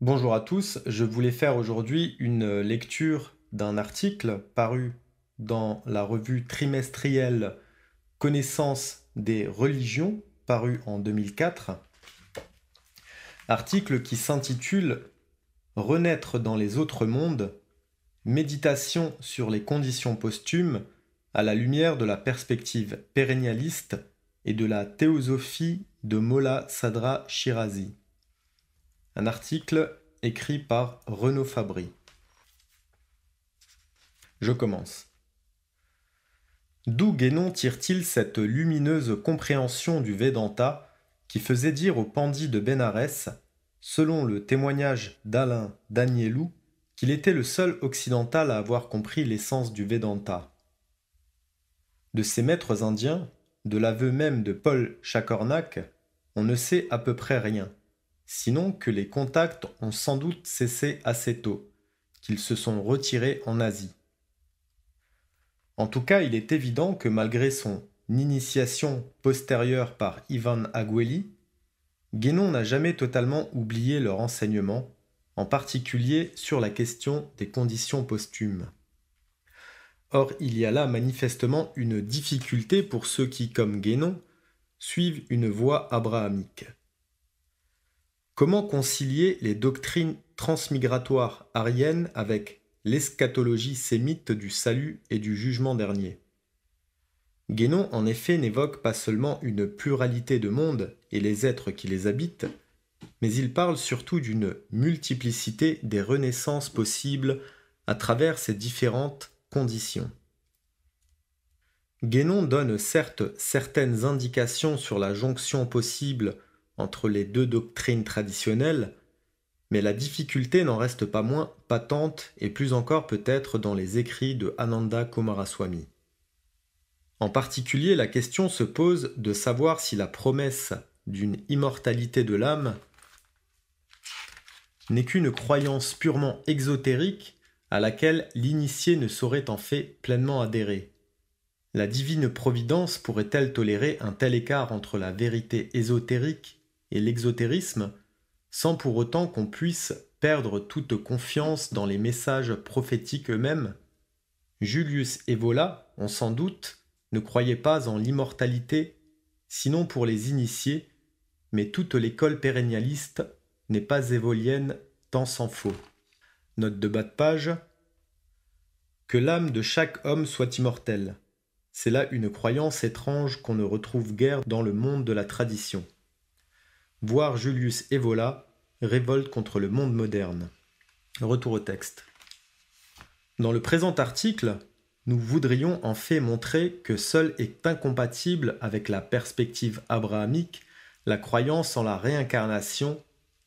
Bonjour à tous, je voulais faire aujourd'hui une lecture d'un article paru dans la revue trimestrielle Connaissance des religions, paru en 2004, article qui s'intitule Renaître dans les autres mondes, méditation sur les conditions posthumes à la lumière de la perspective pérennialiste et de la théosophie de Molla Sadra Shirazi. Un article écrit par Renaud Fabry. Je commence. D'où Guénon tire-t-il cette lumineuse compréhension du Vedanta qui faisait dire au Pandit de Bénarès, selon le témoignage d'Alain Danielou, qu'il était le seul occidental à avoir compris l'essence du Vedanta. De ces maîtres indiens, de l'aveu même de Paul Chacornac, on ne sait à peu près rien, sinon que les contacts ont sans doute cessé assez tôt, qu'ils se sont retirés en Asie. En tout cas, il est évident que malgré son initiation postérieure par Ivan Agueli, Guénon n'a jamais totalement oublié leur enseignement, en particulier sur la question des conditions posthumes. Or, il y a là manifestement une difficulté pour ceux qui, comme Guénon, suivent une voie abrahamique. Comment concilier les doctrines transmigratoires ariennes avec l'eschatologie sémite du salut et du jugement dernier? Guénon en effet n'évoque pas seulement une pluralité de mondes et les êtres qui les habitent, mais il parle surtout d'une multiplicité des renaissances possibles à travers ces différentes conditions. Guénon donne certes certaines indications sur la jonction possible entre les deux doctrines traditionnelles, mais la difficulté n'en reste pas moins patente et plus encore peut-être dans les écrits de Ananda Coomaraswamy. En particulier, la question se pose de savoir si la promesse d'une immortalité de l'âme n'est qu'une croyance purement exotérique à laquelle l'initié ne saurait en fait pleinement adhérer. La divine providence pourrait-elle tolérer un tel écart entre la vérité ésotérique et l'exotérisme, sans pour autant qu'on puisse perdre toute confiance dans les messages prophétiques eux-mêmes? Julius Evola, on s'en doute, ne croyait pas en l'immortalité, sinon pour les initiés, mais toute l'école pérennialiste n'est pas évolienne, tant s'en faut. Note de bas de page. Que l'âme de chaque homme soit immortelle. C'est là une croyance étrange qu'on ne retrouve guère dans le monde de la tradition. Voir Julius Evola, révolte contre le monde moderne. Retour au texte. Dans le présent article, nous voudrions en fait montrer que seule est incompatible avec la perspective abrahamique la croyance en la réincarnation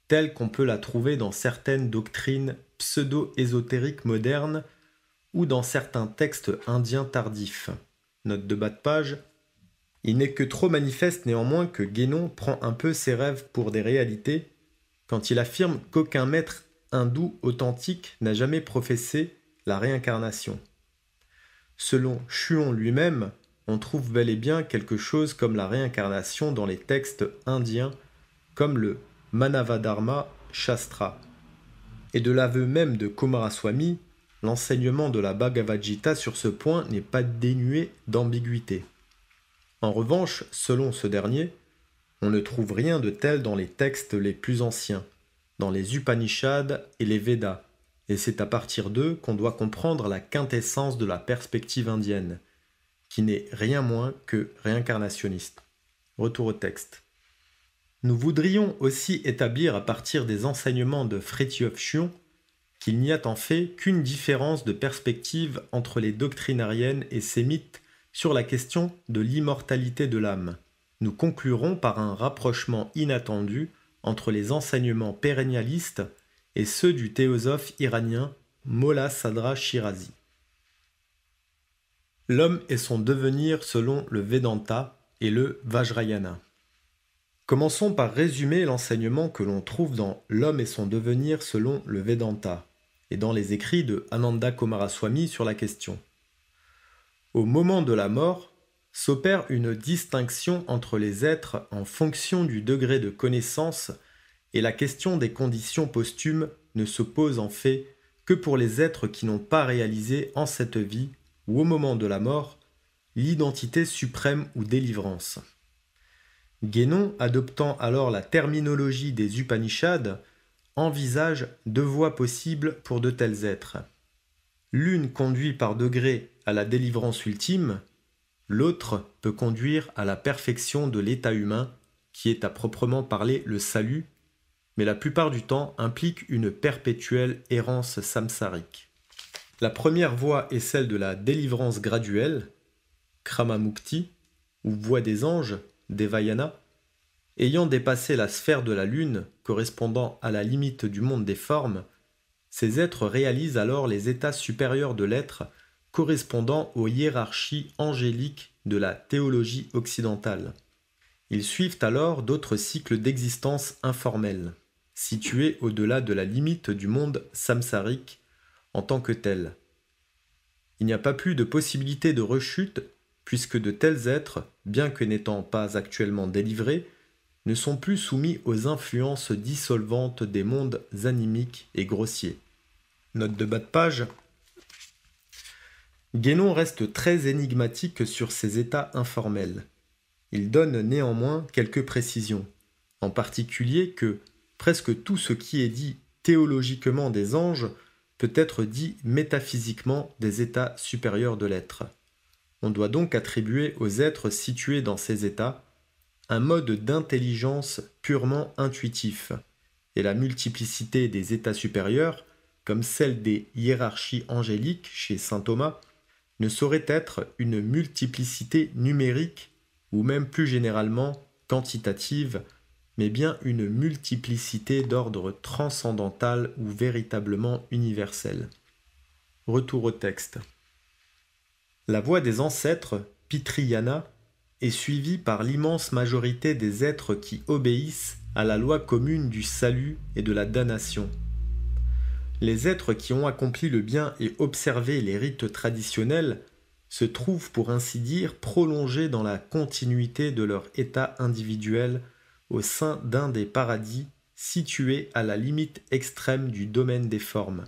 telle qu'on peut la trouver dans certaines doctrines pseudo-ésotériques modernes ou dans certains textes indiens tardifs. Note de bas de page. Il n'est que trop manifeste néanmoins que Guénon prend un peu ses rêves pour des réalités quand il affirme qu'aucun maître hindou authentique n'a jamais professé la réincarnation. Selon Chuon lui-même, on trouve bel et bien quelque chose comme la réincarnation dans les textes indiens comme le Manavadharma Shastra. Et de l'aveu même de Coomaraswamy, l'enseignement de la Bhagavad Gita sur ce point n'est pas dénué d'ambiguïté. En revanche, selon ce dernier, on ne trouve rien de tel dans les textes les plus anciens, dans les Upanishads et les Védas, et c'est à partir d'eux qu'on doit comprendre la quintessence de la perspective indienne, qui n'est rien moins que réincarnationniste. Retour au texte. Nous voudrions aussi établir à partir des enseignements de Fritjof Schuon qu'il n'y a en fait qu'une différence de perspective entre les doctrines ariennes et sémites sur la question de l'immortalité de l'âme. Nous conclurons par un rapprochement inattendu entre les enseignements pérennialistes et ceux du théosophe iranien Molla Sadra Shirazi. L'homme et son devenir selon le Vedanta et le Vajrayana. Commençons par résumer l'enseignement que l'on trouve dans L'homme et son devenir selon le Vedanta et dans les écrits de Ananda Coomaraswamy sur la question. Au moment de la mort, s'opère une distinction entre les êtres en fonction du degré de connaissance et la question des conditions posthumes ne se pose en fait que pour les êtres qui n'ont pas réalisé en cette vie ou au moment de la mort l'identité suprême ou délivrance. Guénon, adoptant alors la terminologie des Upanishads, envisage deux voies possibles pour de tels êtres. L'une conduit par degrés à la délivrance ultime, l'autre peut conduire à la perfection de l'état humain, qui est à proprement parler le salut, mais la plupart du temps implique une perpétuelle errance samsarique. La première voie est celle de la délivrance graduelle, Kramamukti, ou voie des anges, Devayana. Ayant dépassé la sphère de la lune, correspondant à la limite du monde des formes, ces êtres réalisent alors les états supérieurs de l'être, correspondant aux hiérarchies angéliques de la théologie occidentale. Ils suivent alors d'autres cycles d'existence informels, situés au-delà de la limite du monde samsarique en tant que tel. Il n'y a pas plus de possibilité de rechute, puisque de tels êtres, bien que n'étant pas actuellement délivrés, ne sont plus soumis aux influences dissolvantes des mondes animiques et grossiers. Note de bas de page. Guénon reste très énigmatique sur ces états informels. Il donne néanmoins quelques précisions, en particulier que presque tout ce qui est dit théologiquement des anges peut être dit métaphysiquement des états supérieurs de l'être. On doit donc attribuer aux êtres situés dans ces états un mode d'intelligence purement intuitif, et la multiplicité des états supérieurs, comme celle des hiérarchies angéliques chez saint Thomas, ne saurait être une multiplicité numérique ou même plus généralement quantitative, mais bien une multiplicité d'ordre transcendantal ou véritablement universel. Retour au texte. La voie des ancêtres, Pitriyana, est suivie par l'immense majorité des êtres qui obéissent à la loi commune du salut et de la damnation. Les êtres qui ont accompli le bien et observé les rites traditionnels se trouvent pour ainsi dire prolongés dans la continuité de leur état individuel au sein d'un des paradis situés à la limite extrême du domaine des formes.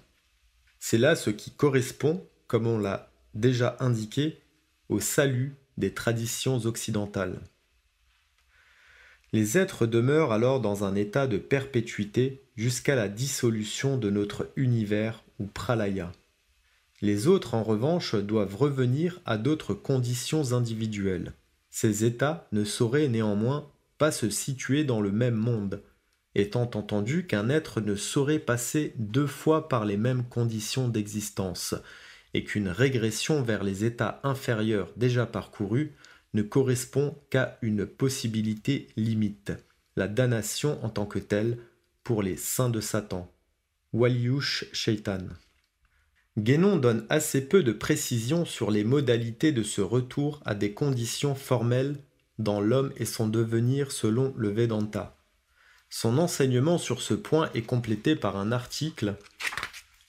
C'est là ce qui correspond, comme on l'a déjà indiqué, au salut des traditions occidentales. Les êtres demeurent alors dans un état de perpétuité jusqu'à la dissolution de notre univers ou pralaya. Les autres, en revanche, doivent revenir à d'autres conditions individuelles. Ces états ne sauraient néanmoins pas se situer dans le même monde, étant entendu qu'un être ne saurait passer deux fois par les mêmes conditions d'existence, et qu'une régression vers les états inférieurs déjà parcourus ne correspond qu'à une possibilité limite, la damnation en tant que telle pour les saints de Satan, Waliyush Shaitan. Guénon donne assez peu de précisions sur les modalités de ce retour à des conditions formelles dans l'homme et son devenir selon le Vedanta. Son enseignement sur ce point est complété par un article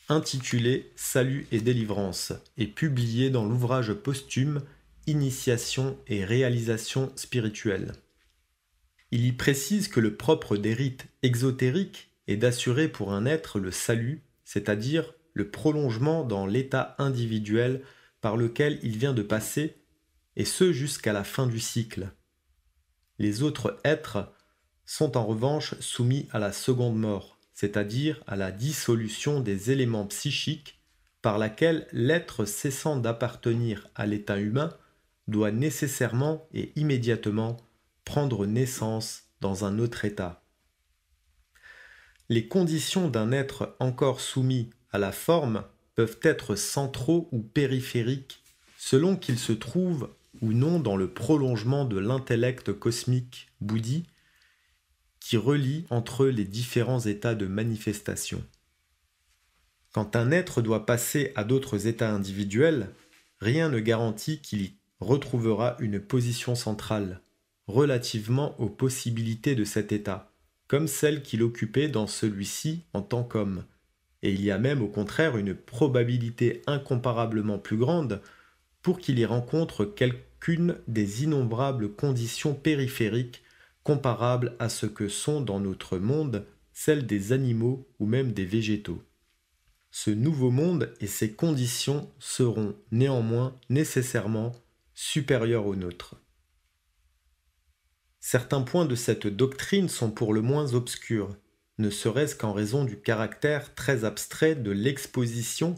intitulé « Salut et délivrance » et publié dans l'ouvrage posthume « Initiation et réalisation spirituelle ». Il y précise que le propre des rites exotériques est d'assurer pour un être le salut, c'est-à-dire le prolongement dans l'état individuel par lequel il vient de passer, et ce jusqu'à la fin du cycle. Les autres êtres sont en revanche soumis à la seconde mort, c'est-à-dire à la dissolution des éléments psychiques par laquelle l'être cessant d'appartenir à l'état humain doit nécessairement et immédiatement prendre naissance dans un autre état. Les conditions d'un être encore soumis à la forme peuvent être centraux ou périphériques selon qu'il se trouve ou non dans le prolongement de l'intellect cosmique bouddhi qui relie entre eux les différents états de manifestation. Quand un être doit passer à d'autres états individuels, rien ne garantit qu'il y retrouvera une position centrale relativement aux possibilités de cet état, comme celle qu'il occupait dans celui-ci en tant qu'homme. Et il y a même au contraire une probabilité incomparablement plus grande pour qu'il y rencontre quelqu'une des innombrables conditions périphériques comparables à ce que sont dans notre monde celle des animaux ou même des végétaux. Ce nouveau monde et ses conditions seront néanmoins nécessairement supérieurs aux nôtres. Certains points de cette doctrine sont pour le moins obscurs, ne serait-ce qu'en raison du caractère très abstrait de l'exposition,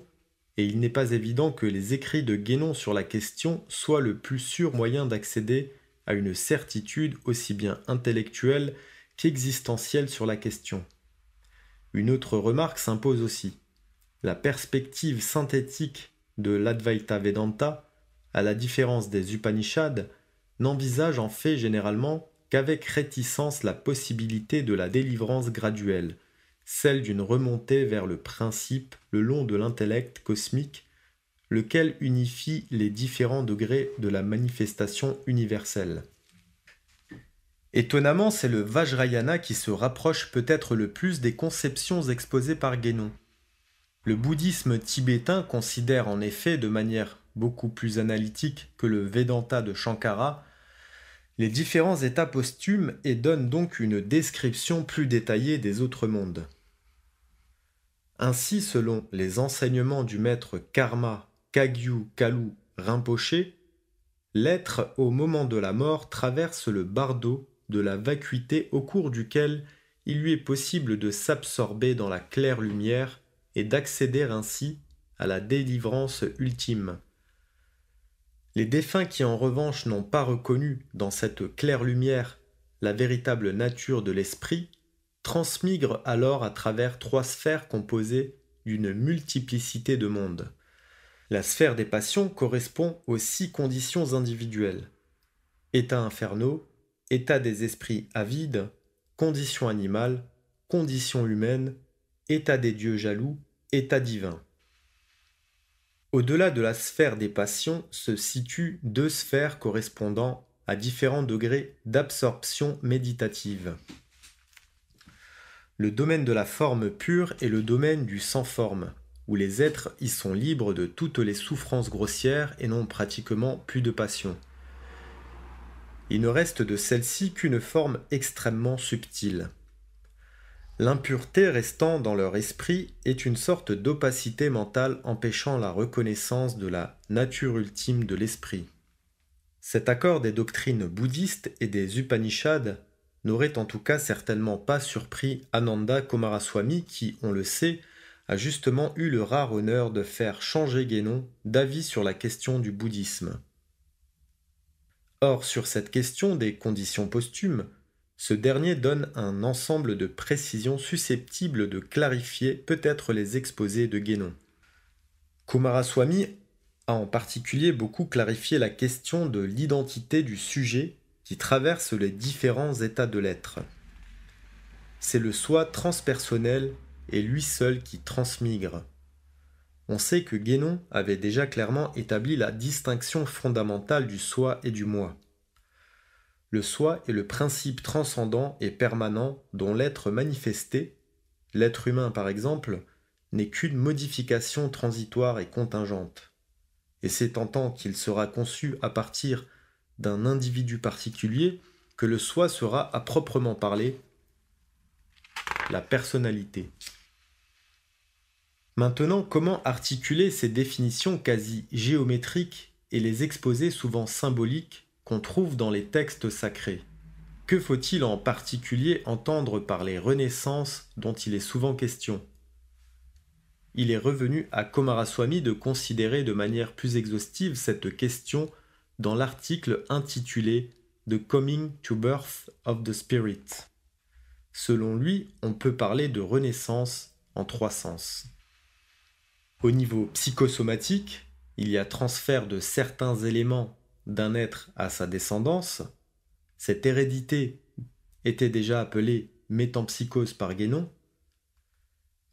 et il n'est pas évident que les écrits de Guénon sur la question soient le plus sûr moyen d'accéder à une certitude aussi bien intellectuelle qu'existentielle sur la question. Une autre remarque s'impose aussi. La perspective synthétique de l'Advaita Vedanta, à la différence des Upanishads, n'envisage en fait généralement qu'avec réticence la possibilité de la délivrance graduelle, celle d'une remontée vers le principe le long de l'intellect cosmique, lequel unifie les différents degrés de la manifestation universelle. Étonnamment, c'est le Vajrayana qui se rapproche peut-être le plus des conceptions exposées par Guénon. Le bouddhisme tibétain considère en effet de manière beaucoup plus analytique que le Vedanta de Shankara les différents états posthumes et donne donc une description plus détaillée des autres mondes. Ainsi, selon les enseignements du maître Karma Kagyu Kalu Rinpoché, l'être au moment de la mort traverse le bardeau de la vacuité au cours duquel il lui est possible de s'absorber dans la claire lumière et d'accéder ainsi à la délivrance ultime. Les défunts qui en revanche n'ont pas reconnu dans cette claire lumière la véritable nature de l'esprit transmigrent alors à travers 3 sphères composées d'une multiplicité de mondes. La sphère des passions correspond aux 6 conditions individuelles. États infernaux, état des esprits avides, condition animale, condition humaine, état des dieux jaloux, état divin. Au-delà de la sphère des passions se situent 2 sphères correspondant à différents degrés d'absorption méditative. Le domaine de la forme pure est le domaine du sans-forme, où les êtres y sont libres de toutes les souffrances grossières et n'ont pratiquement plus de passion. Il ne reste de celle-ci qu'une forme extrêmement subtile. L'impureté restant dans leur esprit est une sorte d'opacité mentale empêchant la reconnaissance de la nature ultime de l'esprit. Cet accord des doctrines bouddhistes et des Upanishads n'aurait en tout cas certainement pas surpris Ananda Coomaraswamy qui, on le sait, a justement eu le rare honneur de faire changer Guénon d'avis sur la question du bouddhisme. Or, sur cette question des conditions posthumes, ce dernier donne un ensemble de précisions susceptibles de clarifier peut-être les exposés de Guénon. Coomaraswamy a en particulier beaucoup clarifié la question de l'identité du sujet qui traverse les différents états de l'être. C'est le soi transpersonnel et lui seul qui transmigre. On sait que Guénon avait déjà clairement établi la distinction fondamentale du soi et du moi. Le soi est le principe transcendant et permanent dont l'être manifesté, l'être humain par exemple, n'est qu'une modification transitoire et contingente. Et c'est en tant qu'il sera conçu à partir d'un individu particulier que le soi sera à proprement parler la personnalité. Maintenant, comment articuler ces définitions quasi géométriques et les exposés souvent symboliques qu'on trouve dans les textes sacrés? Que faut-il en particulier entendre par les renaissances dont il est souvent question? Il est revenu à Coomaraswamy de considérer de manière plus exhaustive cette question dans l'article intitulé « The Coming to Birth of the Spirit ». Selon lui, on peut parler de renaissance en 3 sens. Au niveau psychosomatique, il y a transfert de certains éléments d'un être à sa descendance. Cette hérédité était déjà appelée métempsychose par Guénon,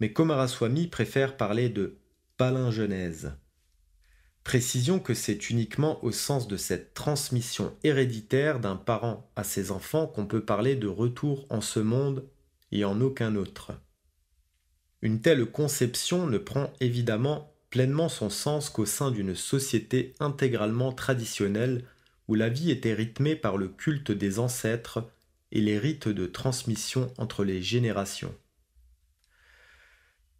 mais Coomaraswamy préfère parler de palingenèse. Précision que c'est uniquement au sens de cette transmission héréditaire d'un parent à ses enfants qu'on peut parler de retour en ce monde et en aucun autre. Une telle conception ne prend évidemment pleinement son sens qu'au sein d'une société intégralement traditionnelle où la vie était rythmée par le culte des ancêtres et les rites de transmission entre les générations.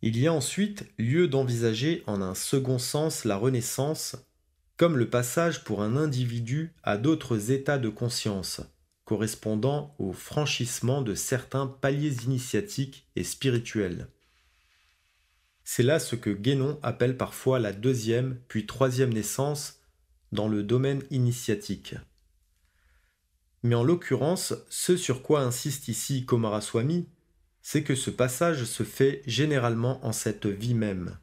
Il y a ensuite lieu d'envisager en un second sens la renaissance comme le passage pour un individu à d'autres états de conscience, correspondant au franchissement de certains paliers initiatiques et spirituels. C'est là ce que Guénon appelle parfois la deuxième puis troisième naissance dans le domaine initiatique. Mais en l'occurrence, ce sur quoi insiste ici Coomaraswamy, c'est que ce passage se fait généralement en cette vie même.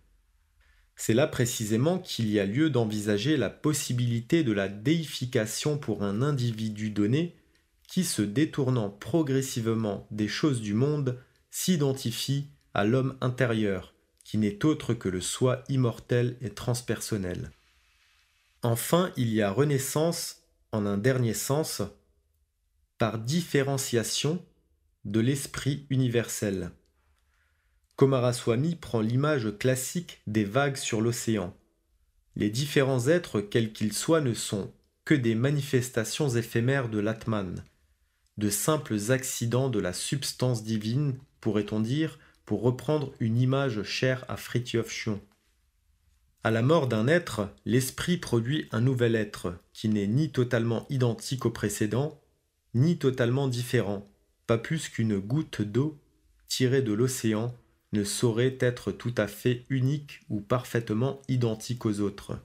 C'est là précisément qu'il y a lieu d'envisager la possibilité de la déification pour un individu donné qui, se détournant progressivement des choses du monde, s'identifie à l'homme intérieur, qui n'est autre que le soi immortel et transpersonnel. Enfin, il y a renaissance, en un dernier sens, par différenciation de l'esprit universel. Coomaraswamy prend l'image classique des vagues sur l'océan. Les différents êtres, quels qu'ils soient, ne sont que des manifestations éphémères de l'Atman, de simples accidents de la substance divine, pourrait-on dire, pour reprendre une image chère à Fridtjof Schuon. À la mort d'un être, l'esprit produit un nouvel être, qui n'est ni totalement identique au précédent, ni totalement différent, pas plus qu'une goutte d'eau tirée de l'océan ne saurait être tout à fait unique ou parfaitement identique aux autres.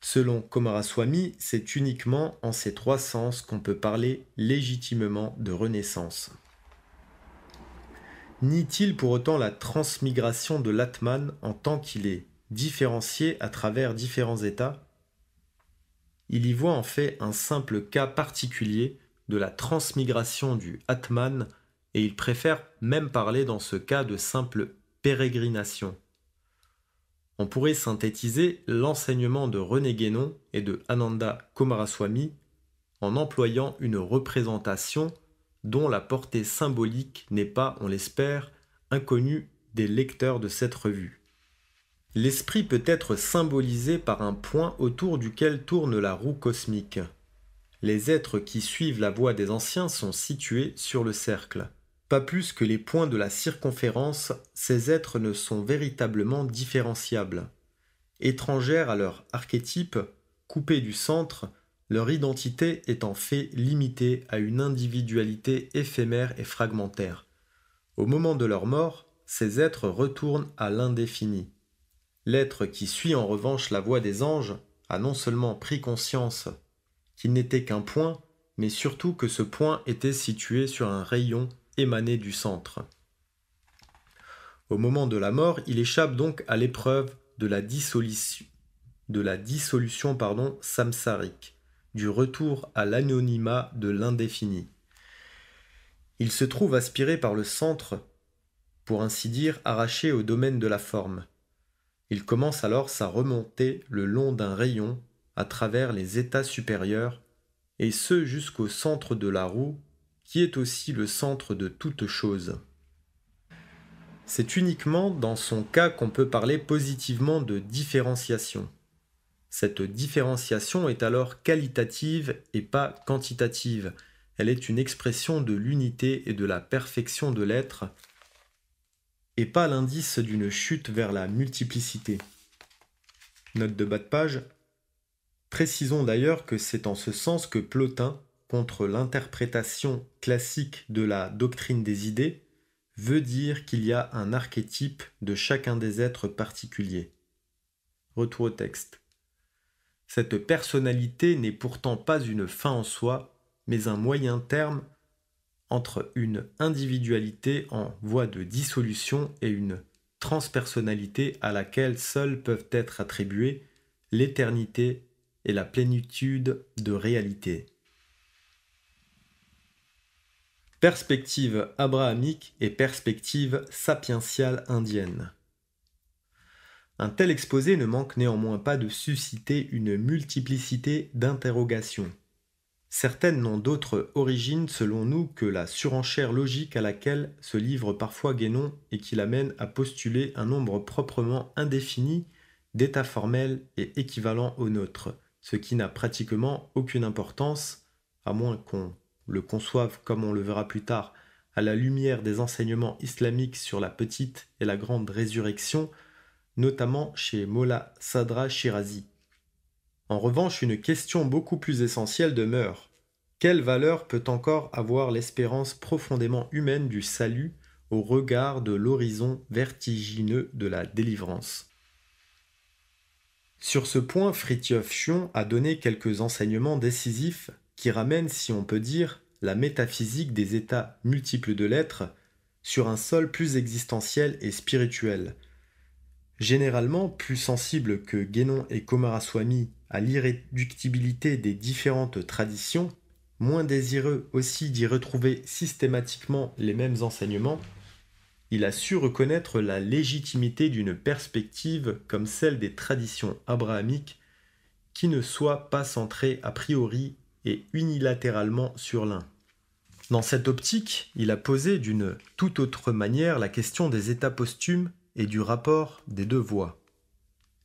Selon Coomaraswamy, c'est uniquement en ces trois sens qu'on peut parler légitimement de renaissance. Nie-t-il pour autant la transmigration de l'Atman en tant qu'il est différencié à travers différents états? Il y voit en fait un simple cas particulier de la transmigration du Atman et il préfère même parler dans ce cas de simple pérégrination. On pourrait synthétiser l'enseignement de René Guénon et de Ananda Coomaraswamy en employant une représentation dont la portée symbolique n'est pas, on l'espère, inconnue des lecteurs de cette revue. L'esprit peut être symbolisé par un point autour duquel tourne la roue cosmique. Les êtres qui suivent la voie des anciens sont situés sur le cercle. Pas plus que les points de la circonférence, ces êtres ne sont véritablement différenciables. Étrangères à leur archétype, coupés du centre, leur identité est en fait limitée à une individualité éphémère et fragmentaire. Au moment de leur mort, ces êtres retournent à l'indéfini. L'être qui suit en revanche la voie des anges a non seulement pris conscience qu'il n'était qu'un point, mais surtout que ce point était situé sur un rayon émané du centre. Au moment de la mort, il échappe donc à l'épreuve de la dissolution samsarique, du retour à l'anonymat de l'indéfini. Il se trouve aspiré par le centre, pour ainsi dire arraché au domaine de la forme. Il commence alors sa remontée le long d'un rayon, à travers les états supérieurs, et ce jusqu'au centre de la roue, qui est aussi le centre de toute chose. C'est uniquement dans son cas qu'on peut parler positivement de différenciation. Cette différenciation est alors qualitative et pas quantitative. Elle est une expression de l'unité et de la perfection de l'être, et pas l'indice d'une chute vers la multiplicité. Note de bas de page. Précisons d'ailleurs que c'est en ce sens que Plotin, contre l'interprétation classique de la doctrine des idées, veut dire qu'il y a un archétype de chacun des êtres particuliers. Retour au texte. Cette personnalité n'est pourtant pas une fin en soi, mais un moyen terme entre une individualité en voie de dissolution et une transpersonnalité à laquelle seules peuvent être attribuées l'éternité et la plénitude de réalité. Perspective abrahamique et perspective sapientiale indienne. Un tel exposé ne manque néanmoins pas de susciter une multiplicité d'interrogations. Certaines n'ont d'autre origine selon nous que la surenchère logique à laquelle se livre parfois Guénon et qui l'amène à postuler un nombre proprement indéfini d'états formels et équivalents aux nôtres, ce qui n'a pratiquement aucune importance, à moins qu'on le conçoive comme on le verra plus tard, à la lumière des enseignements islamiques sur la petite et la grande résurrection, notamment chez Mollah Sadra Shirazi. En revanche, une question beaucoup plus essentielle demeure. Quelle valeur peut encore avoir l'espérance profondément humaine du salut au regard de l'horizon vertigineux de la délivrance? Sur ce point, Fridtjof Schuon a donné quelques enseignements décisifs qui ramènent, si on peut dire, la métaphysique des états multiples de l'être sur un sol plus existentiel et spirituel. Généralement plus sensible que Guénon et Coomaraswamy à l'irréductibilité des différentes traditions, moins désireux aussi d'y retrouver systématiquement les mêmes enseignements, il a su reconnaître la légitimité d'une perspective comme celle des traditions abrahamiques qui ne soit pas centrée a priori et unilatéralement sur l'un. Dans cette optique, il a posé d'une toute autre manière la question des états posthumes et du rapport des deux voies.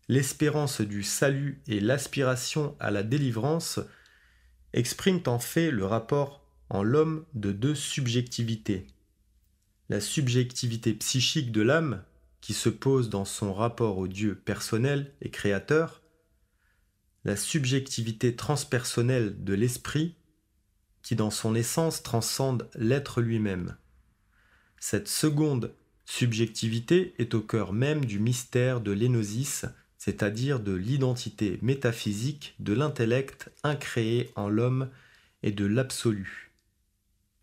L'espérance du salut et l'aspiration à la délivrance expriment en fait le rapport en l'homme de deux subjectivités. La subjectivité psychique de l'âme, qui se pose dans son rapport au Dieu personnel et créateur, la subjectivité transpersonnelle de l'esprit, qui dans son essence transcende l'être lui-même. Cette seconde subjectivité est au cœur même du mystère de l'énosis, c'est-à-dire de l'identité métaphysique de l'intellect incréé en l'homme et de l'absolu.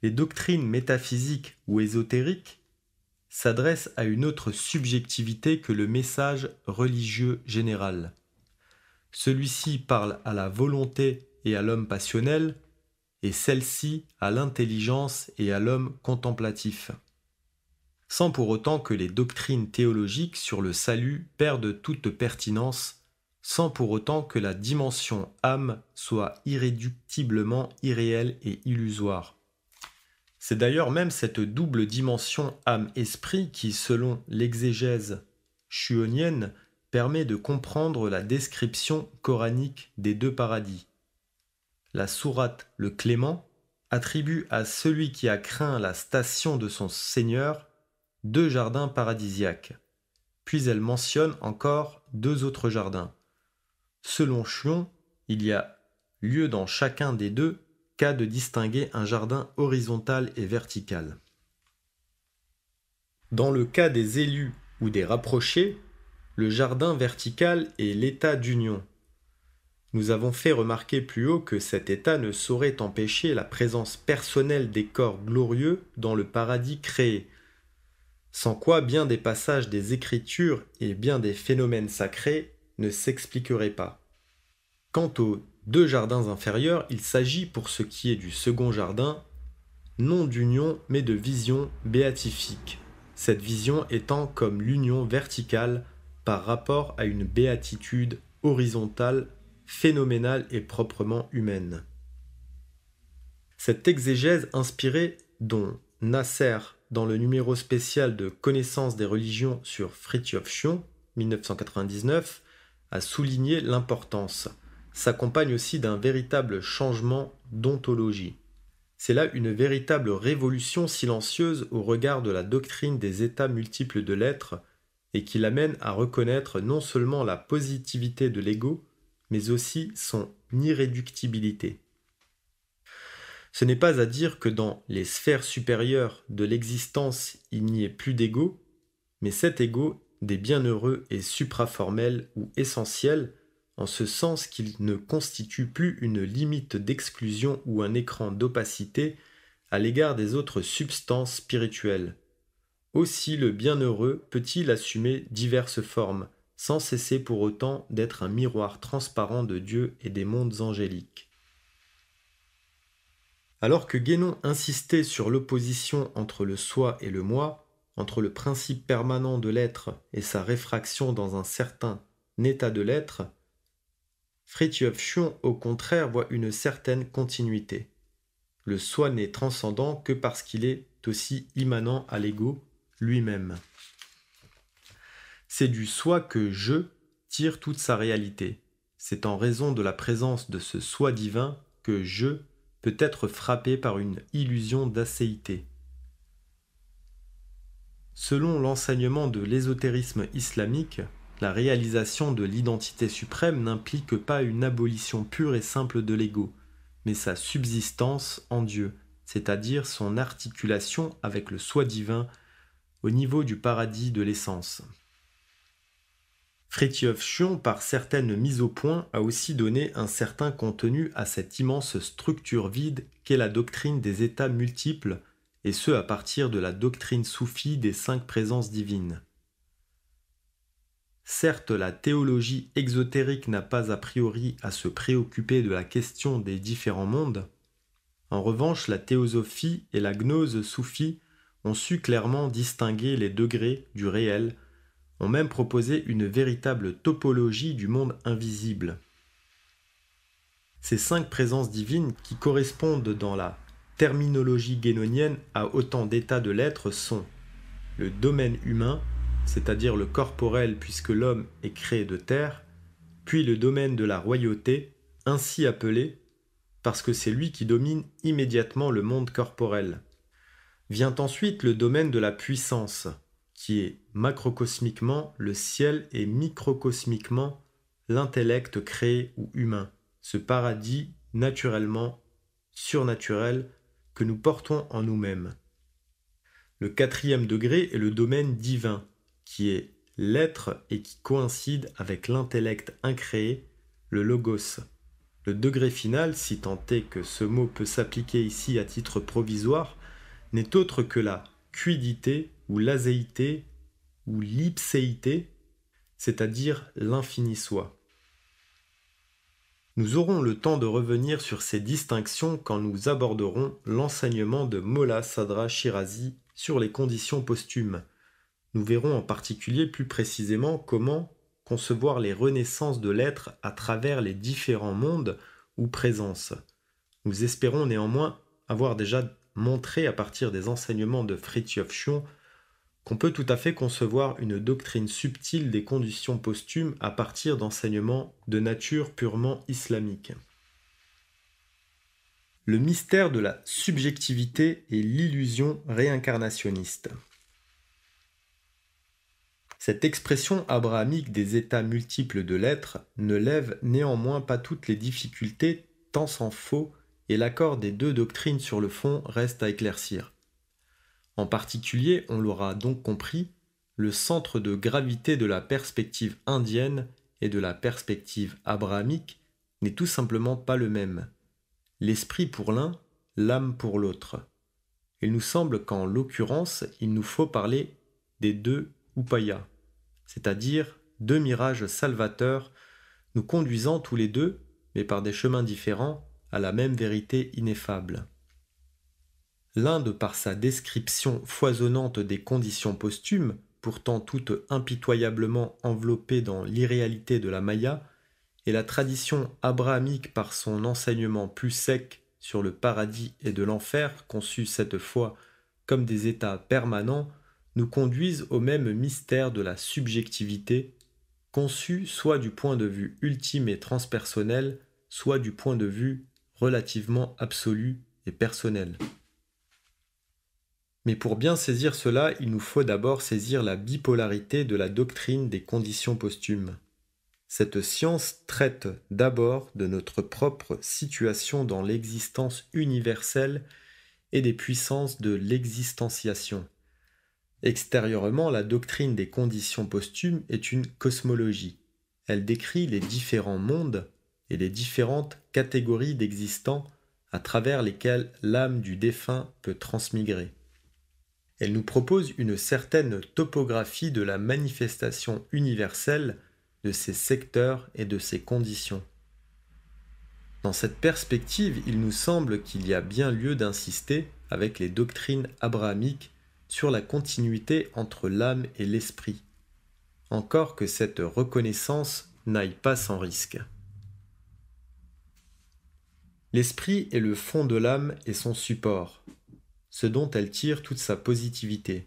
Les doctrines métaphysiques ou ésotériques s'adressent à une autre subjectivité que le message religieux général. Celui-ci parle à la volonté et à l'homme passionnel, et celle-ci à l'intelligence et à l'homme contemplatif. Sans pour autant que les doctrines théologiques sur le salut perdent toute pertinence, sans pour autant que la dimension âme soit irréductiblement irréelle et illusoire. C'est d'ailleurs même cette double dimension âme-esprit qui, selon l'exégèse schuonienne, permet de comprendre la description coranique des deux paradis. La sourate Le Clément attribue à celui qui a craint la station de son Seigneur 2 jardins paradisiaques, puis elle mentionne encore 2 autres jardins. Selon Schuon, il y a lieu dans chacun des deux cas de distinguer un jardin horizontal et vertical. Dans le cas des élus ou des rapprochés, le jardin vertical est l'état d'union. Nous avons fait remarquer plus haut que cet état ne saurait empêcher la présence personnelle des corps glorieux dans le paradis créé, sans quoi bien des passages des Écritures et bien des phénomènes sacrés ne s'expliqueraient pas. Quant aux 2 jardins inférieurs, il s'agit pour ce qui est du second jardin, non d'union mais de vision béatifique, cette vision étant comme l'union verticale par rapport à une béatitude horizontale, phénoménale et proprement humaine. Cette exégèse inspirée, dont Nasser, dans le numéro spécial de Connaissance des religions sur Fridtjof Schuon, 1999, a souligné l'importance, s'accompagne aussi d'un véritable changement d'ontologie. C'est là une véritable révolution silencieuse au regard de la doctrine des états multiples de l'être et qui l'amène à reconnaître non seulement la positivité de l'ego, mais aussi son irréductibilité. Ce n'est pas à dire que dans les sphères supérieures de l'existence il n'y ait plus d'ego, mais cet ego des bienheureux est supraformel ou essentiel, en ce sens qu'il ne constitue plus une limite d'exclusion ou un écran d'opacité à l'égard des autres substances spirituelles. Aussi le bienheureux peut-il assumer diverses formes, sans cesser pour autant d'être un miroir transparent de Dieu et des mondes angéliques. Alors que Guénon insistait sur l'opposition entre le soi et le moi, entre le principe permanent de l'être et sa réfraction dans un certain état de l'être, Fridtjof Schuon au contraire voit une certaine continuité. Le soi n'est transcendant que parce qu'il est aussi immanent à l'ego lui-même. C'est du soi que je tire toute sa réalité. C'est en raison de la présence de ce soi divin que je peut être frappé par une illusion d'acéité. Selon l'enseignement de l'ésotérisme islamique, la réalisation de l'identité suprême n'implique pas une abolition pure et simple de l'ego, mais sa subsistance en Dieu, c'est-à-dire son articulation avec le soi divin au niveau du paradis de l'essence. Fritjof Schuon, par certaines mises au point, a aussi donné un certain contenu à cette immense structure vide qu'est la doctrine des états multiples, et ce à partir de la doctrine soufie des 5 présences divines. Certes, la théologie exotérique n'a pas a priori à se préoccuper de la question des différents mondes. En revanche, la théosophie et la gnose soufie ont su clairement distinguer les degrés du réel, ont même proposé une véritable topologie du monde invisible. Ces 5 présences divines qui correspondent dans la terminologie guénonienne à autant d'états de l'être sont le domaine humain, c'est-à-dire le corporel puisque l'homme est créé de terre, puis le domaine de la royauté, ainsi appelé parce que c'est lui qui domine immédiatement le monde corporel. Vient ensuite le domaine de la puissance, qui est macrocosmiquement le ciel et microcosmiquement l'intellect créé ou humain, ce paradis naturellement surnaturel que nous portons en nous-mêmes. Le 4e degré est le domaine divin, qui est l'être et qui coïncide avec l'intellect incréé, le logos. Le degré final, si tant est que ce mot peut s'appliquer ici à titre provisoire, n'est autre que la quiddité ou l'azéité ou l'ipséité, c'est-à-dire l'infini soi. Nous aurons le temps de revenir sur ces distinctions quand nous aborderons l'enseignement de Molla Sadra Shirazi sur les conditions posthumes. Nous verrons en particulier plus précisément comment concevoir les renaissances de l'être à travers les différents mondes ou présences. Nous espérons néanmoins avoir déjà montré à partir des enseignements de Fritjof Schuon qu'on peut tout à fait concevoir une doctrine subtile des conditions posthumes à partir d'enseignements de nature purement islamique. Le mystère de la subjectivité et l'illusion réincarnationniste. Cette expression abrahamique des états multiples de l'être ne lève néanmoins pas toutes les difficultés tant s'en faut et l'accord des 2 doctrines sur le fond reste à éclaircir. En particulier, on l'aura donc compris, le centre de gravité de la perspective indienne et de la perspective abrahamique n'est tout simplement pas le même. L'esprit pour l'un, l'âme pour l'autre. Il nous semble qu'en l'occurrence, il nous faut parler des 2 upayas, c'est-à-dire 2 mirages salvateurs nous conduisant tous les 2, mais par des chemins différents, à la même vérité ineffable. L'un de par sa description foisonnante des conditions posthumes, pourtant toutes impitoyablement enveloppées dans l'irréalité de la Maya, et la tradition abrahamique par son enseignement plus sec sur le paradis et de l'enfer, conçus cette fois comme des états permanents, nous conduisent au même mystère de la subjectivité, conçu soit du point de vue ultime et transpersonnel, soit du point de vue relativement absolu et personnel. Mais pour bien saisir cela, il nous faut d'abord saisir la bipolarité de la doctrine des conditions posthumes. Cette science traite d'abord de notre propre situation dans l'existence universelle et des puissances de l'existenciation. Extérieurement, la doctrine des conditions posthumes est une cosmologie. Elle décrit les différents mondes et les différentes catégories d'existants à travers lesquelles l'âme du défunt peut transmigrer. Elle nous propose une certaine topographie de la manifestation universelle de ces secteurs et de ces conditions. Dans cette perspective, il nous semble qu'il y a bien lieu d'insister, avec les doctrines abrahamiques, sur la continuité entre l'âme et l'esprit, encore que cette reconnaissance n'aille pas sans risque. L'esprit est le fond de l'âme et son support, ce dont elle tire toute sa positivité.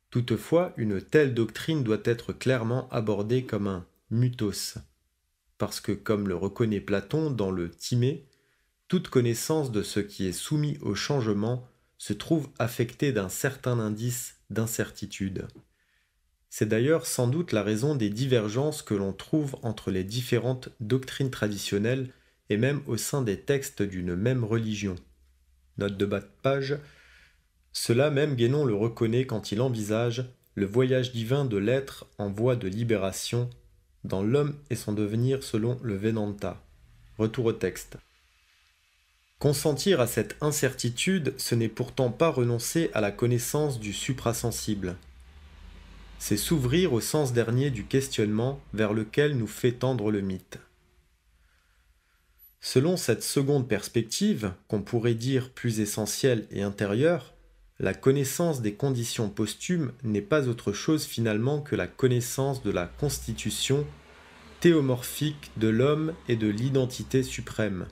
Toutefois, une telle doctrine doit être clairement abordée comme un mythos, parce que, comme le reconnaît Platon dans le Timée, toute connaissance de ce qui est soumis au changement se trouve affectée d'un certain indice d'incertitude. C'est d'ailleurs sans doute la raison des divergences que l'on trouve entre les différentes doctrines traditionnelles et même au sein des textes d'une même religion. Note de bas de page. Cela même Guénon le reconnaît quand il envisage le voyage divin de l'être en voie de libération dans l'homme et son devenir selon le Vedanta. Retour au texte. Consentir à cette incertitude, ce n'est pourtant pas renoncer à la connaissance du suprasensible. C'est s'ouvrir au sens dernier du questionnement vers lequel nous fait tendre le mythe. Selon cette seconde perspective, qu'on pourrait dire plus essentielle et intérieure, la connaissance des conditions posthumes n'est pas autre chose finalement que la connaissance de la constitution théomorphique de l'homme et de l'identité suprême.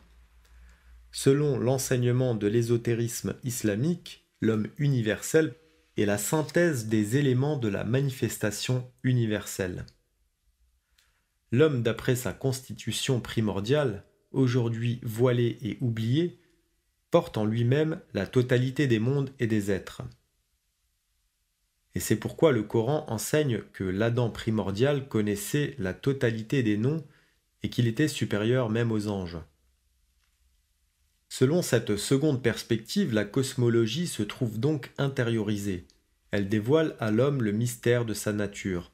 Selon l'enseignement de l'ésotérisme islamique, l'homme universel est la synthèse des éléments de la manifestation universelle. L'homme, d'après sa constitution primordiale, aujourd'hui voilé et oublié, porte en lui-même la totalité des mondes et des êtres. Et c'est pourquoi le Coran enseigne que l'Adam primordial connaissait la totalité des noms et qu'il était supérieur même aux anges. Selon cette seconde perspective, la cosmologie se trouve donc intériorisée. Elle dévoile à l'homme le mystère de sa nature.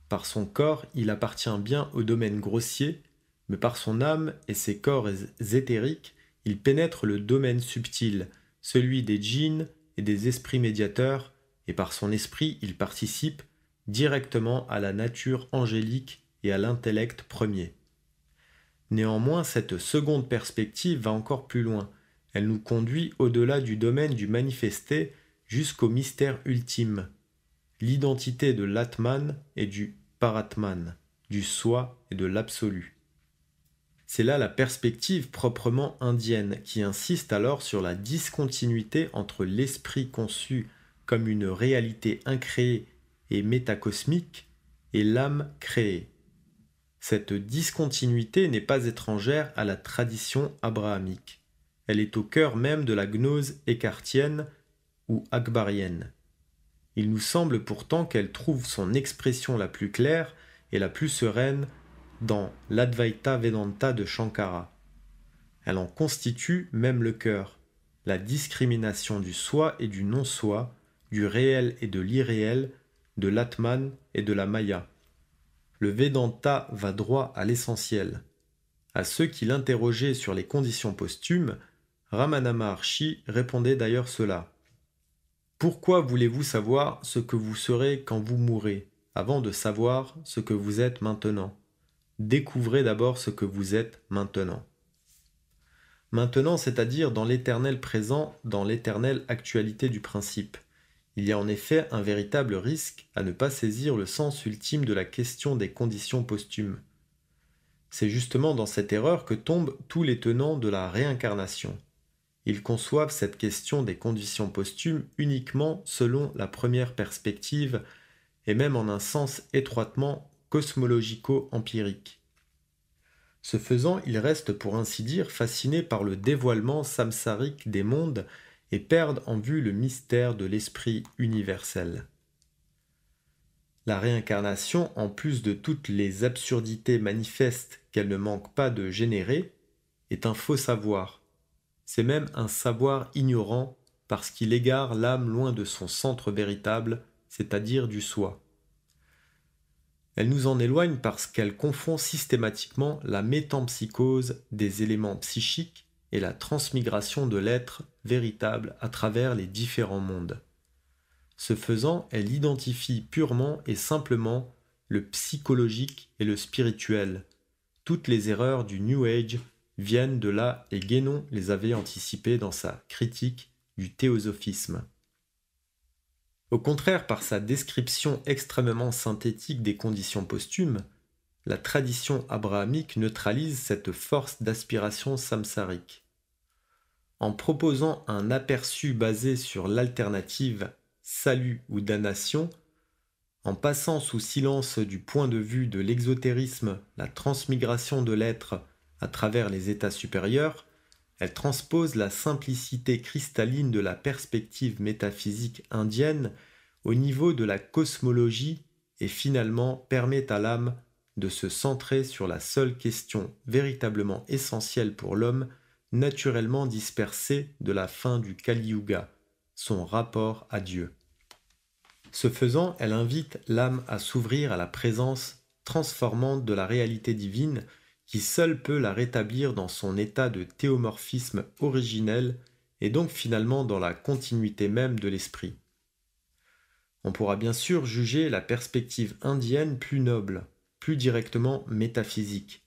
Par son corps, il appartient bien au domaine grossier, mais par son âme et ses corps éthériques, il pénètre le domaine subtil, celui des djinns et des esprits médiateurs, et par son esprit, il participe directement à la nature angélique et à l'intellect premier. Néanmoins, cette seconde perspective va encore plus loin. Elle nous conduit au-delà du domaine du manifesté jusqu'au mystère ultime, l'identité de l'Atman et du Paratman, du soi et de l'absolu. C'est là la perspective proprement indienne qui insiste alors sur la discontinuité entre l'esprit conçu comme une réalité incréée et métacosmique et l'âme créée. Cette discontinuité n'est pas étrangère à la tradition abrahamique. Elle est au cœur même de la gnose écartienne ou akbarienne. Il nous semble pourtant qu'elle trouve son expression la plus claire et la plus sereine dans l'Advaita Vedanta de Shankara. Elle en constitue même le cœur, la discrimination du soi et du non-soi, du réel et de l'irréel, de l'Atman et de la Maya. Le Vedanta va droit à l'essentiel. À ceux qui l'interrogeaient sur les conditions posthumes, Ramana Maharshi répondait d'ailleurs cela. Pourquoi voulez-vous savoir ce que vous serez quand vous mourrez, avant de savoir ce que vous êtes maintenant ? Découvrez d'abord ce que vous êtes maintenant. Maintenant, c'est-à-dire dans l'éternel présent, dans l'éternelle actualité du principe. Il y a en effet un véritable risque à ne pas saisir le sens ultime de la question des conditions posthumes. C'est justement dans cette erreur que tombent tous les tenants de la réincarnation. Ils conçoivent cette question des conditions posthumes uniquement selon la première perspective et même en un sens étroitement cosmologico-empirique. Ce faisant, ils restent pour ainsi dire fascinés par le dévoilement samsarique des mondes et perdent en vue le mystère de l'esprit universel. La réincarnation, en plus de toutes les absurdités manifestes qu'elle ne manque pas de générer, est un faux savoir. C'est même un savoir ignorant parce qu'il égare l'âme loin de son centre véritable, c'est-à-dire du soi. Elle nous en éloigne parce qu'elle confond systématiquement la métempsychose des éléments psychiques et la transmigration de l'être véritable à travers les différents mondes. Ce faisant, elle identifie purement et simplement le psychologique et le spirituel. Toutes les erreurs du New Age viennent de là et Guénon les avait anticipées dans sa critique du théosophisme. Au contraire, par sa description extrêmement synthétique des conditions posthumes, la tradition abrahamique neutralise cette force d'aspiration samsarique. En proposant un aperçu basé sur l'alternative salut ou damnation, en passant sous silence du point de vue de l'exotérisme la transmigration de l'être à travers les états supérieurs, elle transpose la simplicité cristalline de la perspective métaphysique indienne au niveau de la cosmologie et finalement permet à l'âme de se centrer sur la seule question véritablement essentielle pour l'homme, naturellement dispersé de la fin du Kali Yuga, son rapport à Dieu. Ce faisant, elle invite l'âme à s'ouvrir à la présence transformante de la réalité divine qui seule peut la rétablir dans son état de théomorphisme originel et donc finalement dans la continuité même de l'esprit. On pourra bien sûr juger la perspective indienne plus noble, plus directement métaphysique.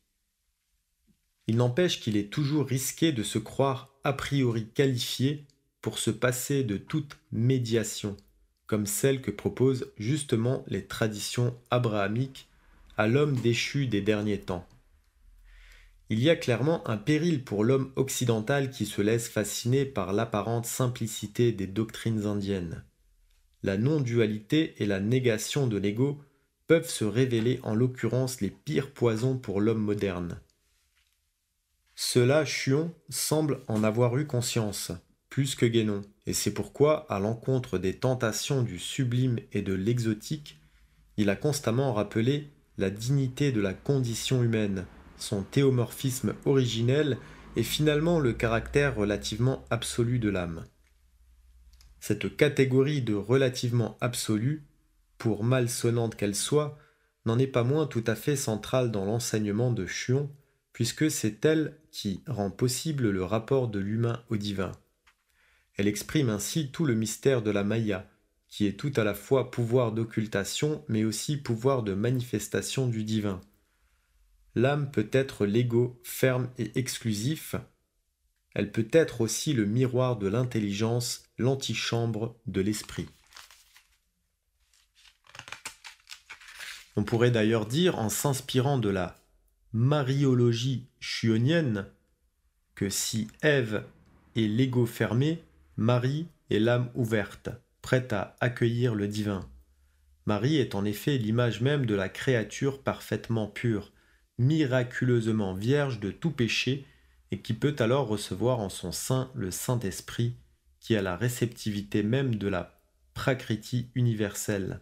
Il n'empêche qu'il est toujours risqué de se croire a priori qualifié pour se passer de toute médiation, comme celle que proposent justement les traditions abrahamiques à l'homme déchu des derniers temps. Il y a clairement un péril pour l'homme occidental qui se laisse fasciner par l'apparente simplicité des doctrines indiennes. La non-dualité et la négation de l'ego peuvent se révéler en l'occurrence les pires poisons pour l'homme moderne. Cela, Chuon semble en avoir eu conscience, plus que Guénon, et c'est pourquoi, à l'encontre des tentations du sublime et de l'exotique, il a constamment rappelé la dignité de la condition humaine, son théomorphisme originel et finalement le caractère relativement absolu de l'âme. Cette catégorie de relativement absolu, pour malsonnante qu'elle soit, n'en est pas moins tout à fait centrale dans l'enseignement de Chuon, puisque c'est elle qui rend possible le rapport de l'humain au divin. Elle exprime ainsi tout le mystère de la Maya, qui est tout à la fois pouvoir d'occultation, mais aussi pouvoir de manifestation du divin. L'âme peut être l'ego ferme et exclusif, elle peut être aussi le miroir de l'intelligence, l'antichambre de l'esprit. On pourrait d'ailleurs dire, en s'inspirant de la mariologie chuonienne, que si Ève est l'ego fermé, Marie est l'âme ouverte, prête à accueillir le divin. Marie est en effet l'image même de la créature parfaitement pure, miraculeusement vierge de tout péché, et qui peut alors recevoir en son sein le Saint-Esprit, qui a la réceptivité même de la prakriti universelle.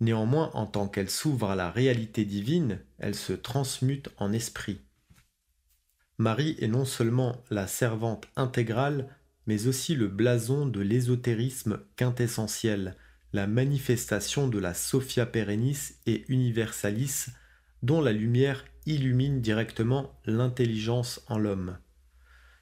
Néanmoins, en tant qu'elle s'ouvre à la réalité divine, elle se transmute en esprit. Marie est non seulement la servante intégrale, mais aussi le blason de l'ésotérisme quintessentiel, la manifestation de la Sophia Perennis et Universalis, dont la lumière illumine directement l'intelligence en l'homme.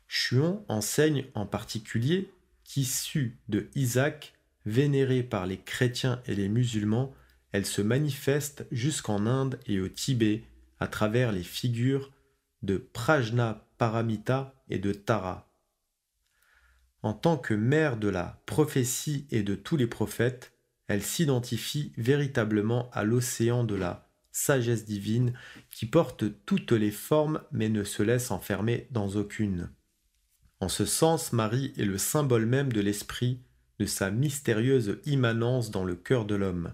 Chuon enseigne en particulier qu'issue de Isaac, vénérée par les chrétiens et les musulmans, elle se manifeste jusqu'en Inde et au Tibet à travers les figures de Prajna Paramita et de Tara. En tant que mère de la prophétie et de tous les prophètes, elle s'identifie véritablement à l'océan de la sagesse divine qui porte toutes les formes mais ne se laisse enfermer dans aucune. En ce sens, Marie est le symbole même de l'esprit, de sa mystérieuse immanence dans le cœur de l'homme.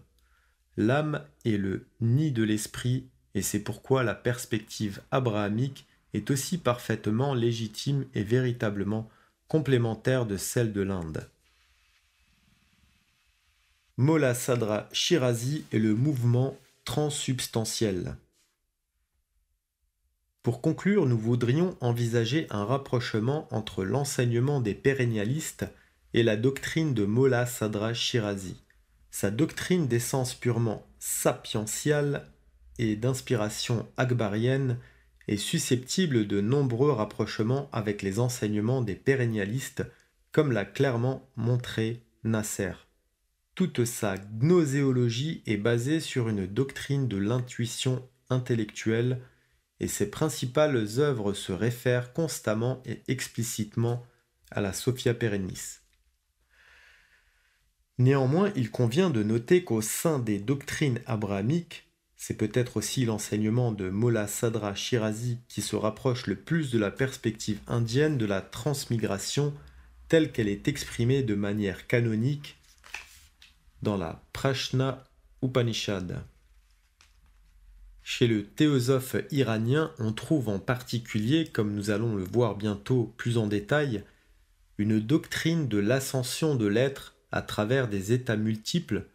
L'âme est le nid de l'esprit et c'est pourquoi la perspective abrahamique est aussi parfaitement légitime et véritablement complémentaire de celle de l'Inde. Molassadra Shirazi est le mouvement transsubstantiel. Pour conclure, nous voudrions envisager un rapprochement entre l'enseignement des pérennialistes et la doctrine de Molassadra Shirazi. Sa doctrine d'essence purement sapientiale et d'inspiration akbarienne est susceptible de nombreux rapprochements avec les enseignements des pérennialistes, comme l'a clairement montré Nasser. Toute sa gnoséologie est basée sur une doctrine de l'intuition intellectuelle et ses principales œuvres se réfèrent constamment et explicitement à la Sophia Perennis. Néanmoins, il convient de noter qu'au sein des doctrines abrahamiques, c'est peut-être aussi l'enseignement de Molassadra Shirazi qui se rapproche le plus de la perspective indienne de la transmigration telle qu'elle est exprimée de manière canonique dans la Prajna Upanishad. Chez le théosophe iranien, on trouve en particulier, comme nous allons le voir bientôt plus en détail, une doctrine de l'ascension de l'être à travers des états multiples,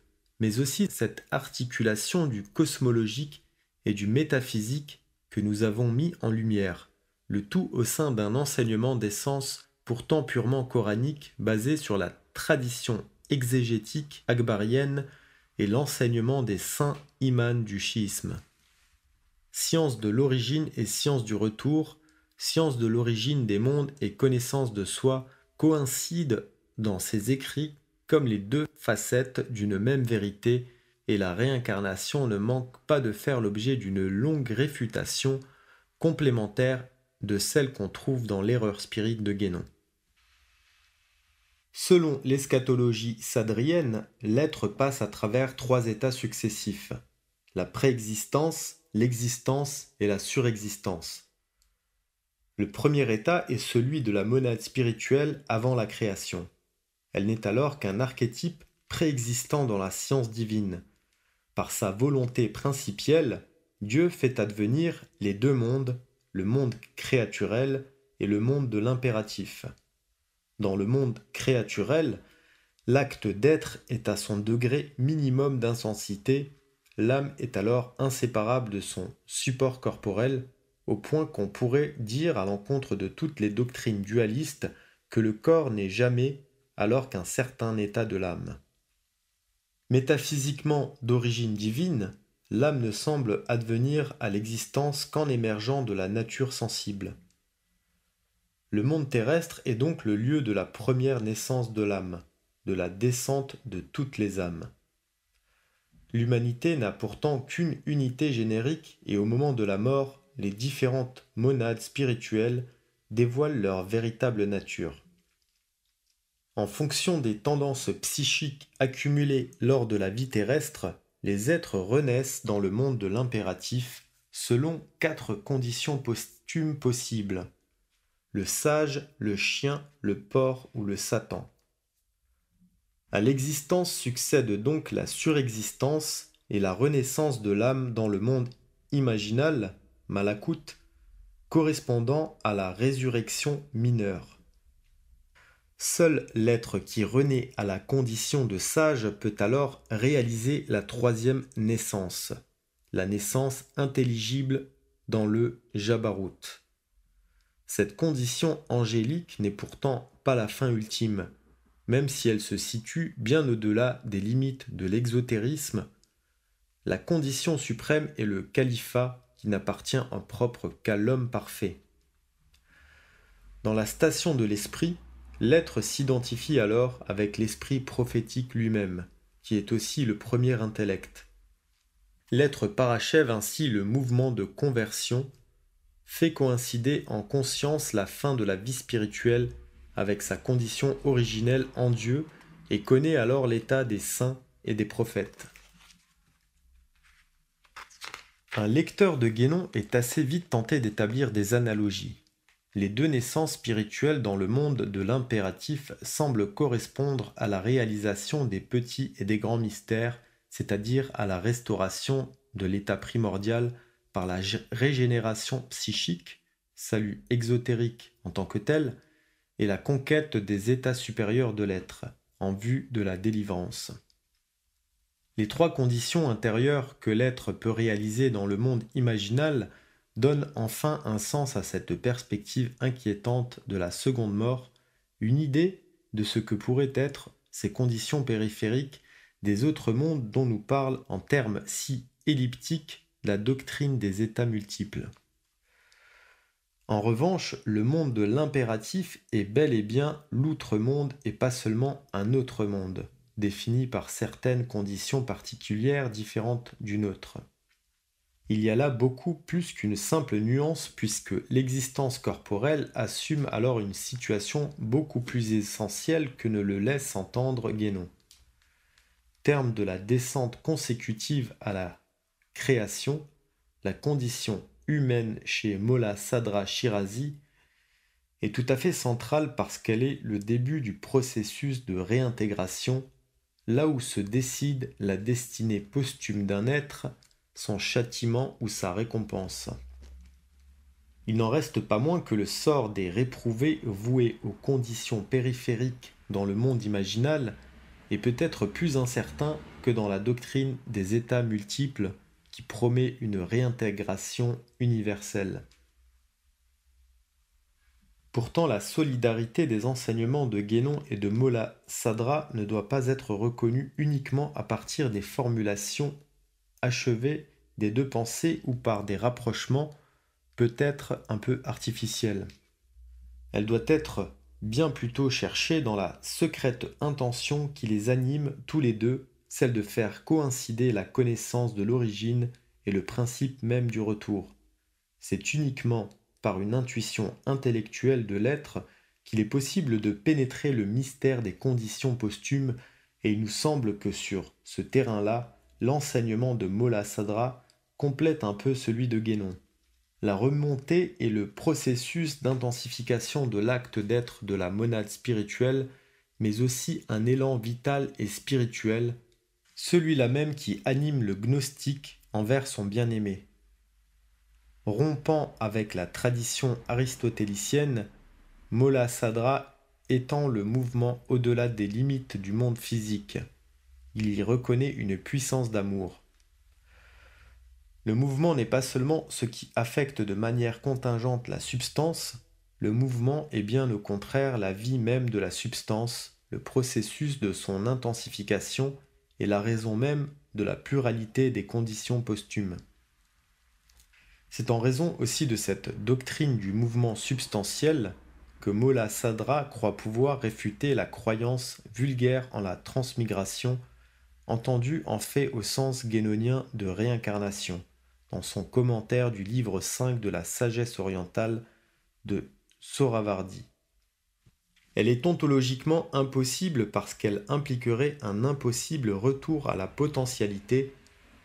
mais aussi cette articulation du cosmologique et du métaphysique que nous avons mis en lumière, le tout au sein d'un enseignement d'essence pourtant purement coranique basé sur la tradition exégétique akbarienne et l'enseignement des saints imams du chiisme. Science de l'origine et science du retour, science de l'origine des mondes et connaissance de soi coïncident dans ces écrits comme les deux facettes d'une même vérité, et la réincarnation ne manque pas de faire l'objet d'une longue réfutation complémentaire de celle qu'on trouve dans l'erreur spirite de Guénon. Selon l'eschatologie sadrienne, l'être passe à travers 3 états successifs: la préexistence, l'existence et la surexistence. Le premier état est celui de la monade spirituelle avant la création. Elle n'est alors qu'un archétype préexistant dans la science divine. Par sa volonté principielle, Dieu fait advenir les 2 mondes, le monde créaturel et le monde de l'impératif. Dans le monde créaturel, l'acte d'être est à son degré minimum d'intensité, l'âme est alors inséparable de son support corporel, au point qu'on pourrait dire à l'encontre de toutes les doctrines dualistes que le corps n'est jamais alors qu'un certain état de l'âme. Métaphysiquement d'origine divine, l'âme ne semble advenir à l'existence qu'en émergeant de la nature sensible. Le monde terrestre est donc le lieu de la première naissance de l'âme, de la descente de toutes les âmes. L'humanité n'a pourtant qu'une unité générique et au moment de la mort, les différentes monades spirituelles dévoilent leur véritable nature. En fonction des tendances psychiques accumulées lors de la vie terrestre, les êtres renaissent dans le monde de l'impératif selon 4 conditions posthumes possibles: le sage, le chien, le porc ou le Satan. À l'existence succède donc la surexistence et la renaissance de l'âme dans le monde imaginal, Malakut, correspondant à la résurrection mineure. Seul l'être qui renaît à la condition de sage peut alors réaliser la 3e naissance, la naissance intelligible dans le Jabarut. Cette condition angélique n'est pourtant pas la fin ultime, même si elle se situe bien au-delà des limites de l'exotérisme. La condition suprême est le califat qui n'appartient en propre qu'à l'homme parfait. Dans la station de l'esprit, l'être s'identifie alors avec l'esprit prophétique lui-même, qui est aussi le premier intellect. L'être parachève ainsi le mouvement de conversion, fait coïncider en conscience la fin de la vie spirituelle avec sa condition originelle en Dieu et connaît alors l'état des saints et des prophètes. Un lecteur de Guénon est assez vite tenté d'établir des analogies. Les 2 naissances spirituelles dans le monde de l'impératif semblent correspondre à la réalisation des petits et des grands mystères, c'est-à-dire à la restauration de l'état primordial par la régénération psychique, salut exotérique en tant que tel, et la conquête des états supérieurs de l'être, en vue de la délivrance. Les 3 conditions intérieures que l'être peut réaliser dans le monde imaginal donnent enfin un sens à cette perspective inquiétante de la seconde mort, une idée de ce que pourraient être ces conditions périphériques des autres mondes dont nous parle en termes si elliptiques la doctrine des états multiples. En revanche, le monde de l'impératif est bel et bien l'outre-monde et pas seulement un autre monde, défini par certaines conditions particulières différentes du nôtre. Il y a là beaucoup plus qu'une simple nuance puisque l'existence corporelle assume alors une situation beaucoup plus essentielle que ne le laisse entendre Guénon. Terme de la descente consécutive à la création, la condition humaine chez Molla Sadra Shirazi est tout à fait centrale parce qu'elle est le début du processus de réintégration, là où se décide la destinée posthume d'un être, son châtiment ou sa récompense. Il n'en reste pas moins que le sort des réprouvés voués aux conditions périphériques dans le monde imaginal est peut-être plus incertain que dans la doctrine des états multiples qui promet une réintégration universelle. Pourtant, la solidarité des enseignements de Guénon et de Molla Sadra ne doit pas être reconnue uniquement à partir des formulations achevées des deux pensées ou par des rapprochements peut-être un peu artificiels. Elle doit être bien plutôt cherchée dans la secrète intention qui les anime tous les deux, celle de faire coïncider la connaissance de l'origine et le principe même du retour. C'est uniquement par une intuition intellectuelle de l'être qu'il est possible de pénétrer le mystère des conditions posthumes, et il nous semble que sur ce terrain-là, l'enseignement de Molla Sadra complète un peu celui de Guénon. La remontée est le processus d'intensification de l'acte d'être de la monade spirituelle, mais aussi un élan vital et spirituel, celui-là même qui anime le gnostique envers son bien-aimé. Rompant avec la tradition aristotélicienne, Molla Sadra étend le mouvement au-delà des limites du monde physique. Il y reconnaît une puissance d'amour. Le mouvement n'est pas seulement ce qui affecte de manière contingente la substance, le mouvement est bien au contraire la vie même de la substance, le processus de son intensification et la raison même de la pluralité des conditions posthumes. C'est en raison aussi de cette doctrine du mouvement substantiel que Molla Sadra croit pouvoir réfuter la croyance vulgaire en la transmigration, entendue en fait au sens guénonien de réincarnation, dans son commentaire du livre 5 de la sagesse orientale de Sohravardi. Elle est ontologiquement impossible parce qu'elle impliquerait un impossible retour à la potentialité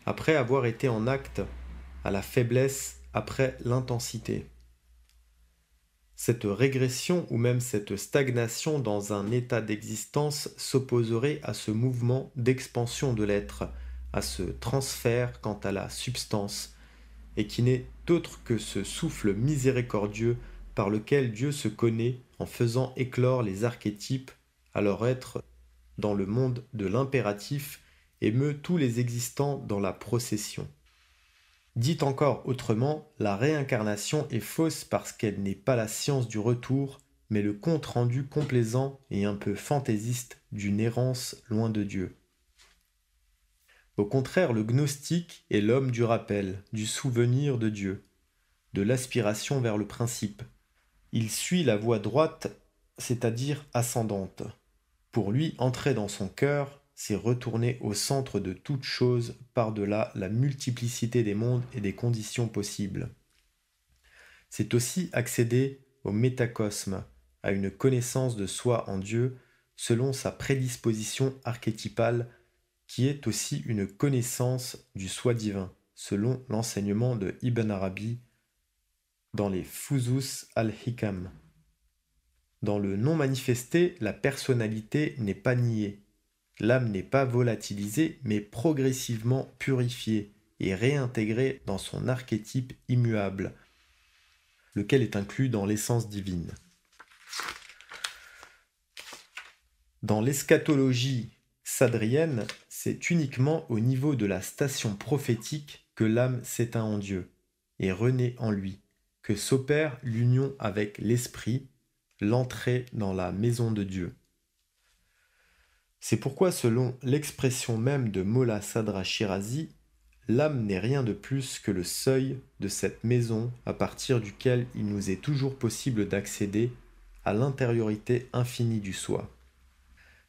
après avoir été en acte, à la faiblesse après l'intensité. Cette régression ou même cette stagnation dans un état d'existence s'opposerait à ce mouvement d'expansion de l'être, à ce transfert quant à la substance, et qui n'est autre que ce souffle miséricordieux par lequel Dieu se connaît en faisant éclore les archétypes à leur être dans le monde de l'impératif et meut tous les existants dans la procession. Dit encore autrement, la réincarnation est fausse parce qu'elle n'est pas la science du retour, mais le compte-rendu complaisant et un peu fantaisiste d'une errance loin de Dieu. Au contraire, le gnostique est l'homme du rappel, du souvenir de Dieu, de l'aspiration vers le principe. Il suit la voie droite, c'est-à-dire ascendante. Pour lui, entrer dans son cœur, c'est retourner au centre de toute chose par-delà la multiplicité des mondes et des conditions possibles. C'est aussi accéder au métacosme, à une connaissance de soi en Dieu, selon sa prédisposition archétypale, qui est aussi une connaissance du soi divin, selon l'enseignement de Ibn Arabi dans les Fusus al-Hikam. Dans le non manifesté, la personnalité n'est pas niée. L'âme n'est pas volatilisée, mais progressivement purifiée et réintégrée dans son archétype immuable, lequel est inclus dans l'essence divine. Dans l'eschatologie sadrienne, c'est uniquement au niveau de la station prophétique que l'âme s'éteint en Dieu et renaît en lui, que s'opère l'union avec l'esprit, l'entrée dans la maison de Dieu. C'est pourquoi, selon l'expression même de Molla Sadra Shirazi, l'âme n'est rien de plus que le seuil de cette maison à partir duquel il nous est toujours possible d'accéder à l'intériorité infinie du soi.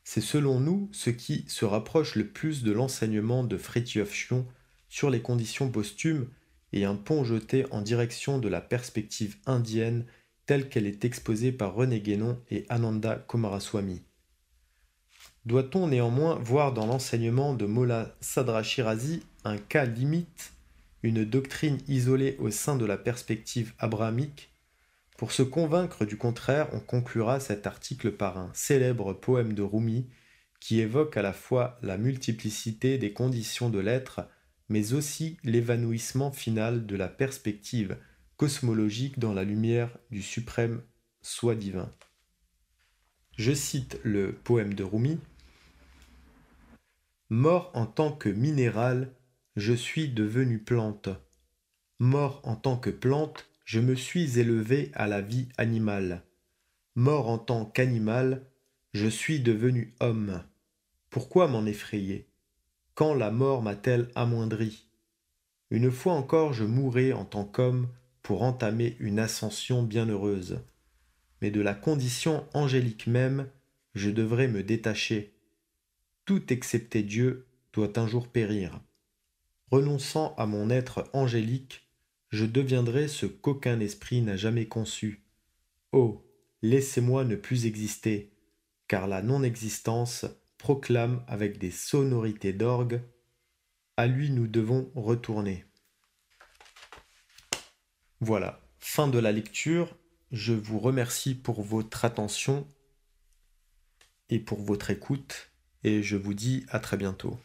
C'est selon nous ce qui se rapproche le plus de l'enseignement de Fritjof Schion sur les conditions posthumes et un pont jeté en direction de la perspective indienne telle qu'elle est exposée par René Guénon et Ananda Coomaraswamy. Doit-on néanmoins voir dans l'enseignement de Molla Sadra Shirazi un cas limite, une doctrine isolée au sein de la perspective abrahamique? Pour se convaincre du contraire, on conclura cet article par un célèbre poème de Rumi qui évoque à la fois la multiplicité des conditions de l'être, mais aussi l'évanouissement final de la perspective cosmologique dans la lumière du suprême soi divin. Je cite le poème de Rumi. Mort en tant que minéral, je suis devenu plante. Mort en tant que plante, je me suis élevé à la vie animale. Mort en tant qu'animal, je suis devenu homme. Pourquoi m'en effrayer? Quand la mort m'a-t-elle amoindri? Une fois encore je mourrai en tant qu'homme pour entamer une ascension bienheureuse. Mais de la condition angélique même, je devrais me détacher. Tout excepté Dieu doit un jour périr. Renonçant à mon être angélique, je deviendrai ce qu'aucun esprit n'a jamais conçu. Oh, laissez-moi ne plus exister, car la non-existence proclame avec des sonorités d'orgue, à lui nous devons retourner. Voilà, fin de la lecture. Je vous remercie pour votre attention et pour votre écoute, et je vous dis à très bientôt.